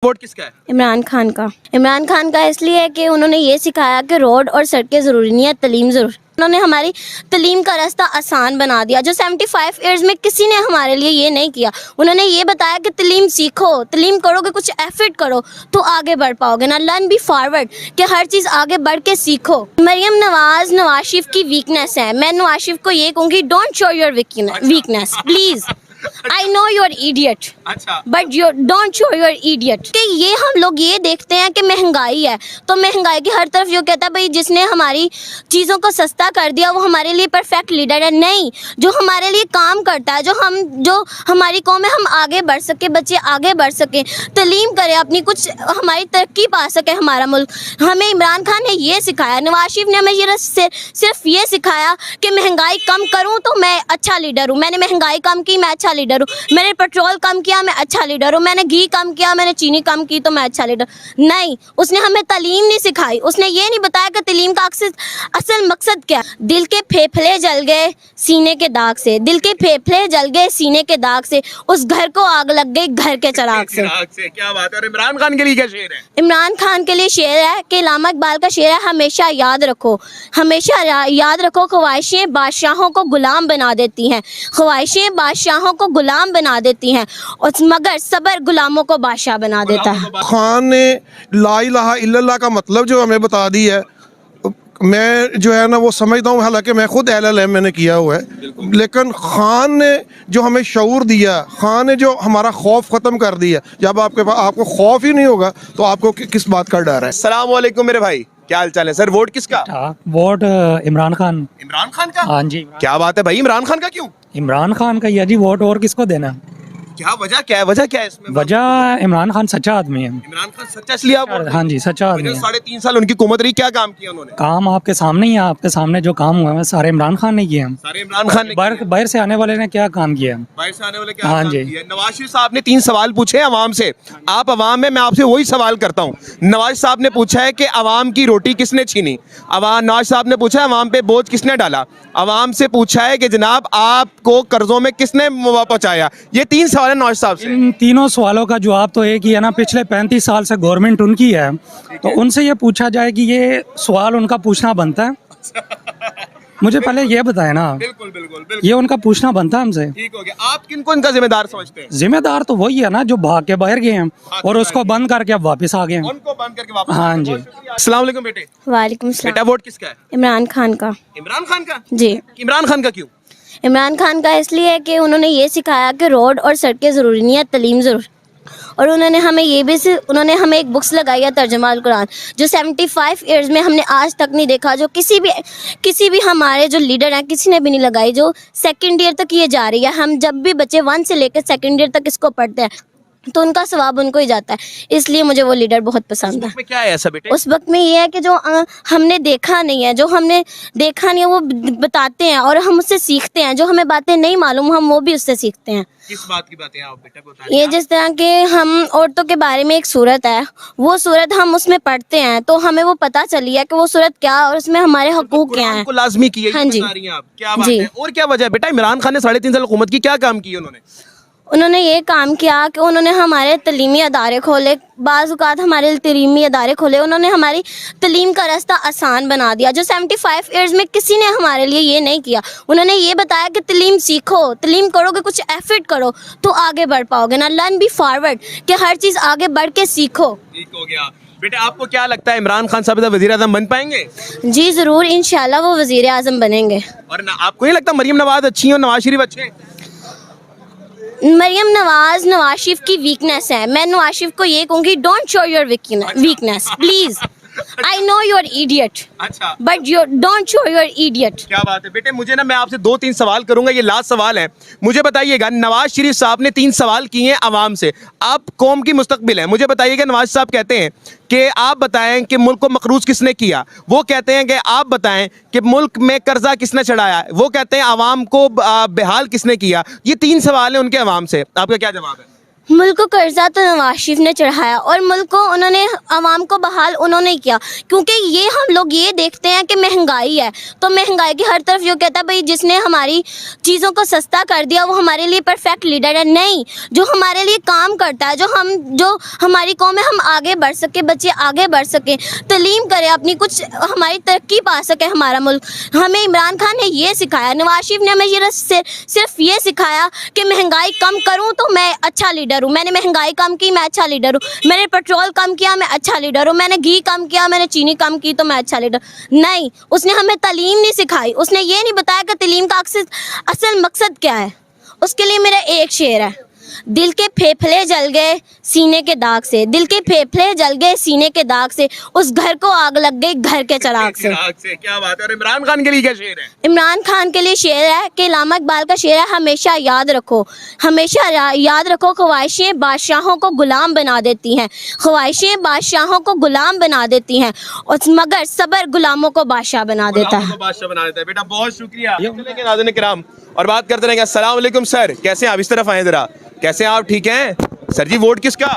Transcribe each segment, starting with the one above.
Vote किसका है? इमरान खान का। इमरान खान का इसलिए है कि उन्होंने ये सिखाया कि रोड और सड़कें ज़रूरी नहीं है, तलीम ज़रूर। उन्होंने हमारी तलीम का रास्ता आसान बना दिया, जो 75 ईयर्स में किसी ने हमारे लिए ये नहीं किया। उन्होंने ये बताया कि तलीम सीखो, तलीम करोगे, कुछ एफर्ट करो तो आगे बढ़ पाओगे ना। लर्न बी फॉरवर्ड, कि हर चीज़ आगे बढ़ के सीखो। मरियम नवाज नवाज शरीफ की वीकनेस है। मैं नवाज शरीफ को ये कहूँगी, don't show your weakness please. I know you're idiot, अच्छा, but you don't show your idiot. कि ये हम लोग ये देखते हैं कि महंगाई है, तो महंगाई की हर तरफ जो कहता है भाई जिसने हमारी चीज़ों को सस्ता कर दिया वो हमारे लिए परफेक्ट लीडर है। नहीं, जो हमारे लिए काम करता है, जो हमारी कौम है, हम आगे बढ़ सके, बच्चे आगे बढ़ सके, तलीम करें अपनी, कुछ हमारी तरक्की पा सके हमारा मुल्क। हमें इमरान खान ने ये सिखाया, नवाज शरीफ ने हमें ये सिर्फ ये सिखाया कि महंगाई कम करूँ तो मैं अच्छा लीडर हूँ। मैंने महंगाई कम की, मैं अच्छा लीडर हूँ। मैंने पेट्रोल कम किया, मैं अच्छा लीडर हूँ। मैंने घी कम किया, मैंने चीनी कम की, तो मैं अच्छा लीडर। नहीं, उसने हमें तालीम नहीं सिखाई। उसने ये नहीं बताया कि तालीम का असल मकसद क्या। दिल के फेफड़े जल गए सीने के दाग से, दिल के फेफड़े जल गए सीने के दाग से, उस घर को आग लग गई घर के चिराग से। क्या बात है। और इमरान खान के लिए क्या शेर है? इमरान खान के लिए शेर है कि इलामा इकबाल का शेर है, हमेशा याद रखो, हमेशा याद रखो, ख्वाहिशें बादशाहों को गुलाम बना देती हैं, ख्वाहिशें बादशाहों को गुलाम बना देती हैं, और मगर सबर गुलामों को बादशाह बना देता है। खान ने ला इलाहा इल्लल्लाह का मतलब जो हमें बता दी है, मैं जो है ना वो समझता हूँ, हालांकि मैं खुद LLM मैंने किया हुआ है, लेकिन खान ने जो हमें शऊर दिया, खान ने जो हमारा खौफ ख़त्म कर दिया। जब आपको खौफ ही नहीं होगा तो आपको किस बात का डर है। अस्सलाम वालेकुम मेरे भाई, क्या हाल चाल है सर? वोट किसका? वोट इमरान खान। इमरान खान का? हाँ जी। क्या बात है भाई, इमरान खान का क्यों? इमरान खान का ये जी, वोट और किसको देना? क्या वजह क्या है? वजह क्या है इसमें? वजह इमरान खान सच्चा आदमी है। इमरान खान सच्चा इसलिए आप वोट हाँ जी, सच्चा आदमी है। 3.5 साल उनकी हुकूमत रही, क्या काम किया उन्होंने? काम आपके सामने ही है, आपके सामने जो काम हुआ है सारे इमरान खान ने किए हैं। सारे इमरान खान ने बाहर से आने वाले ने क्या काम किया है? बाहर से आने वाले क्या हाँ काम जी। किया? नवाज शरीफ साहब ने 3 सवाल पूछे अवाम से। आप अवाम में, मैं आपसे वही सवाल करता हूँ। नवाज साहब ने पूछा है कि अवाम की रोटी किसने छीनी। नवाज साहब ने पूछा है अवाम पे बोझ किसने डाला। अवाम से पूछा है कि जनाब आपको कर्जों में किसने पहुंचाया। ये 3 सवाल है नवाज साहब से। इन तीनों सवालों का जवाब तो एक ही है ना, पिछले 35 साल से गवर्नमेंट उनकी है, तो उनसे ये पूछा जाए कि ये सवाल उनका पूछना बनता है। मुझे पहले ये बताए ना। बिल्कुल बिल्कुल बिल्कुल, ये उनका पूछना बनता है हमसे। ठीक हो गया। आप किनको इनका जिम्मेदार समझते हैं? जिम्मेदार तो वही है ना जो भाग के बाहर गए हैं और उसको बंद करके अब वापस आ गए हैं। उनको बंद करके वापस। हाँ जी। अस्सलाम वालेकुम बेटे। वालेकुम बेटा सलाम। वोट किसका है? इमरान खान का। इमरान खान का? जी, इमरान खान का क्यों? इमरान खान का इसलिए है कि उन्होंने ये सिखाया कि रोड और सड़कें ज़रूरी नहीं है, तलीम ज़रूर। और उन्होंने हमें एक बुक्स लगाई है, तर्जुमा अल कुरान, जो 75 ईयर्स में हमने आज तक नहीं देखा, जो किसी भी हमारे जो लीडर हैं किसी ने भी नहीं लगाई, जो 2nd ईयर तक ये जा रही है। हम जब भी बच्चे 1 से लेकर 2nd ईयर तक इसको पढ़ते हैं तो उनका सवाब उनको ही जाता है। इसलिए मुझे वो लीडर बहुत पसंद है। उसमें क्या है ऐसा बेटे? उस वक्त में ये है कि जो हमने देखा नहीं है, जो हमने देखा नहीं है वो बताते हैं और हम उससे सीखते हैं। जो हमें बातें नहीं मालूम हम वो भी उससे सीखते हैं। किस बात की बातें आप बेटा बताइए? ये जिस तरह के हम औरतों के बारे में एक सूरत है, वो सूरत हम उसमें पढ़ते हैं तो हमें वो पता चली है कि वो सूरत क्या और उसमें हमारे हकूक क्या हैं। को लाजमी की है। हाँ जी। बता रही हैं आप, क्या बात जी। है? और क्या वजह है बेटा? इमरान खान ने 3.5 साल हुकूमत की, क्या काम किया उन्होंने? उन्होंने ये काम किया कि उन्होंने हमारे तलीमी अदारे खोले, बाज़ औक़ात हमारे तलीमी अदारे खोले। उन्होंने हमारी तलीम का रास्ता आसान बना दिया, जो 75 ईयर्स में किसी ने हमारे लिए ये नहीं किया। उन्होंने ये बताया कि तलीम सीखो, तलीम करोगे, कुछ एफर्ट करो तो आगे बढ़ पाओगे ना। लर्न बी फॉरवर्ड, कि हर चीज़ आगे बढ़ के सीखो। ठीक हो गया। बेटा आपको क्या लगता है इमरान खान साहब वज़ीर आज़म बन पाएंगे? जी ज़रूर, इंशाल्लाह वो वज़ीर आज़म बनेंगे। और आपको नहीं लगता मरियम नवाज अच्छी है और नवाज शरीफ अच्छे हैं? मरियम नवाज नवाज शरीफ की वीकनेस है। मैं नवाज शरीफ को ये कहूँगी, don't show your weakness please. I know you're idiot, अच्छा, but you don't show you're idiot. क्या बात है बेटे? मुझे ना, मैं आपसे 2-3 सवाल करूंगा, ये लास्ट सवाल है। मुझे बताइएगा, नवाज शरीफ साहब ने 3 सवाल किए हैं अवाम से। आप कौम की मुस्तकबिल है, मुझे बताइएगा। नवाज साहब कहते हैं कि आप बताएं कि मुल्क को मकरूज किसने किया। वो कहते हैं कि आप बताएं कि मुल्क में कर्जा किसने चढ़ाया। वो कहते हैं अवाम को बेहाल किसने किया। ये 3 सवाल हैं उनके अवाम से, आपका क्या जवाब है? मुल्क को कर्जा तो नवाज शरीफ ने चढ़ाया और मुल्क को उन्होंने आवाम को बहाल उन्होंने किया, क्योंकि ये हम लोग ये देखते हैं कि महंगाई है तो महंगाई की हर तरफ जो कहता है भाई जिसने हमारी चीज़ों को सस्ता कर दिया वो हमारे लिए परफेक्ट लीडर है। नहीं, जो हमारे लिए काम करता है, जो हमारी कौम है, हम आगे बढ़ सके, बच्चे आगे बढ़ सके, तलीम करें अपनी, कुछ हमारी तरक्की पा सके हमारा मुल्क। हमें इमरान खान ने ये सिखाया, नवाज शरीफ ने हमें ये सिर्फ ये सिखाया कि महंगाई कम करूँ तो मैं अच्छा लीडर हूँ। मैंने महंगाई कम की, मैं अच्छा लीडर हूँ। मैंने पेट्रोल कम किया, मैं अच्छा लीडर हूँ। मैंने घी कम किया, मैंने चीनी कम की तो मैं अच्छा लीडर। नहीं, उसने हमें तालीम नहीं सिखाई, उसने ये नहीं बताया कि तालीम का असल मकसद क्या है। उसके लिए मेरा एक शेर है, दिल के फेफड़े जल गए सीने के दाग से, दिल के फेफड़े जल गए सीने के दाग से, उस घर को आग लग गई घर के चिराग से। क्या बात है। और इमरान खान के लिए क्या शेर है? इमरान खान के लिए शेर है कि इलामा इकबाल का शेर है, हमेशा याद रखो, हमेशा याद रखो, ख्वाहिशें बादशाहों को गुलाम बना देती हैं, ख्वाहिशें बादशाहों को गुलाम बना देती हैं, और मगर सब्र गुलामों को बादशाह बना देता है। बादशाह बना देता है। बेटा बहुत शुक्रिया। चलेंगे नाज़रीन किराम और बात करते रहेंगे। अस्सलाम वालेकुम सर, कैसे हैं आप? इस तरफ आए जरा। कैसे हैं आप? ठीक हैं सर जी। वोट किसका?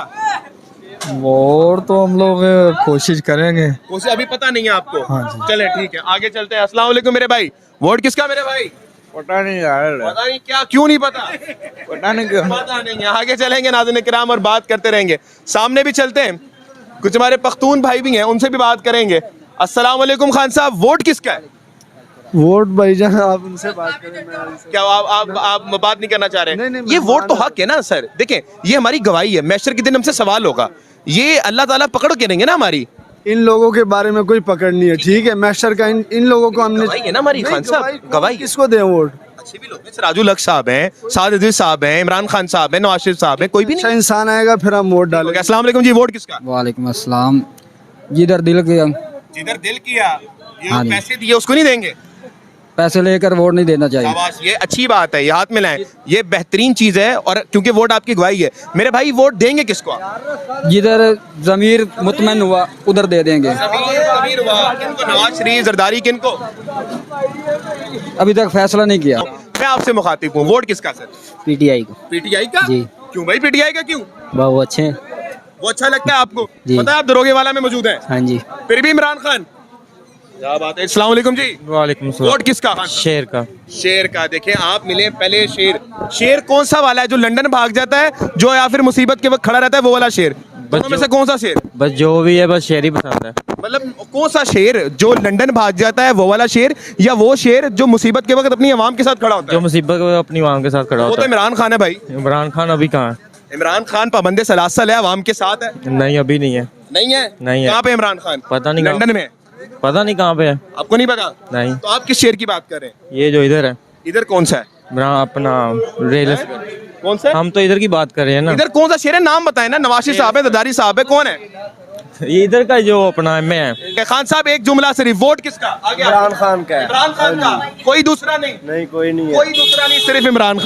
वोट तो हम लोग कोशिश करेंगे। कोशिश अभी पता नहीं है आपको? हाँ जी। चले ठीक है, आगे चलते हैं। अस्सलाम वालेकुम मेरे भाई, वोट किसका मेरे भाई? पता नहीं यार, पता नहीं क्या, क्यों नहीं पता? पता नहीं क्यों। पता नहीं है। आगे चलेंगे नाज़रीन किराम और बात करते रहेंगे। सामने भी चलते हैं, कुछ हमारे पख्तून भाई भी हैं, उनसे भी बात करेंगे। अस्सलाम वालेकुम खान साहब, वोट किसका है? वोट भाईजान आप उनसे बात करें। क्या आप बात नहीं करना चाह रहे? नहीं, ये वोट तो हक है ना सर। देखें, ये हमारी गवाही है, मैशर के दिन हमसे सवाल होगा, ये अल्लाह ताला पकड़ के देंगे ना हमारी। इन लोगों के बारे में कोई पकड़ नहीं है, ठीक है। मैशर का इन लोगों को हमने गवाही है ना हमारी खान साहब, गवाही। किसको दें वोट? अच्छे भी लोग हैं, राजू लक साहब हैं, साद इदरीस साहब हैं, इमरान खान साहब हैं, नवाज शरीफ साहब हैं, कोई भी अच्छा नहीं। इंसान आएगा फिर हम वोट डालेंगे। अस्सलाम वालेकुम जी, वोट किसका? वालेकुम अस्सलाम। जिधर दिल किया जिधर दिल किया, हाँ जी। पैसे दिए उसको नहीं देंगे। पैसे लेकर वोट नहीं देना चाहिए। शाबाश, ये अच्छी बात है, ये हाथ मिलाएं, ये बेहतरीन चीज है। और क्योंकि वोट आपकी गवाही है मेरे भाई, वोट देंगे किसको आप? जिधर जमीर मुतमैन हुआ उधर दे देंगे। किनको? नवाज शरीफ, जरदारी, किनको? अभी तक फैसला नहीं किया। मैं आपसे मुखातिब हूँ, वोट किसका सर? पीटीआई को। पीटीआई का? जी। क्यों भाई पीटीआई का क्यों? बहुत अच्छे हैं। वो अच्छा लगता है आपको? जी। पता है आप दरोगे वाला में मौजूद है, हाँ जी। फिर भी इमरान खान। क्या बात है। अस्सलाम वालेकुम जी, वालेकुम वोट किसका? शेर का। शेर का। देखें आप मिले पहले शेर। शेर कौन सा वाला है, जो लंदन भाग जाता है, जो या फिर मुसीबत के वक्त खड़ा रहता है, वो वाला शेर? दोनों में से कौन सा शेर? बस जो भी है, बस शेर ही पसंद है। मतलब कौन सा शेर, जो लंदन भाग जाता है वो वाला शेर, या वो शेर जो मुसीबत के वक्त अपनी आवाम के साथ खड़ा होता जो है? मुसीबत में अपनी आवाम के साथ खड़ा वो तो होता इमरान खान है भाई। है। इमरान खान अभी कहाँ है? इमरान खान पाबंदे सलासल है, आवाम के साथ है। नहीं, अभी नहीं है। नहीं है? नहीं है। कहाँ पे इमरान खान? पता नहीं कहाँ। लंदन में। पता नहीं कहाँ पे है। आपको नहीं पता? नहीं। तो आप किस शेर की बात कर रहे हैं? ये जो इधर है, इधर कौन सा है? इमरान अपना रेल। कौन सा है? हम तो इधर की बात कर रहे हैं ना। इधर कौन सा शेर है, नाम बताएं ना। नवाज शरीफ साहब है, जरदारी साहब है, कौन है? ये इधर का जो अपना एम है। खान साहब एक जुमला सिर्फ, वोट किसका? आगे इमरान खान का है। इमरान खान का, कोई दूसरा नहीं? नहीं, कोई नहीं है। कोई दूसरा नहीं, सिर्फ इमरान खान।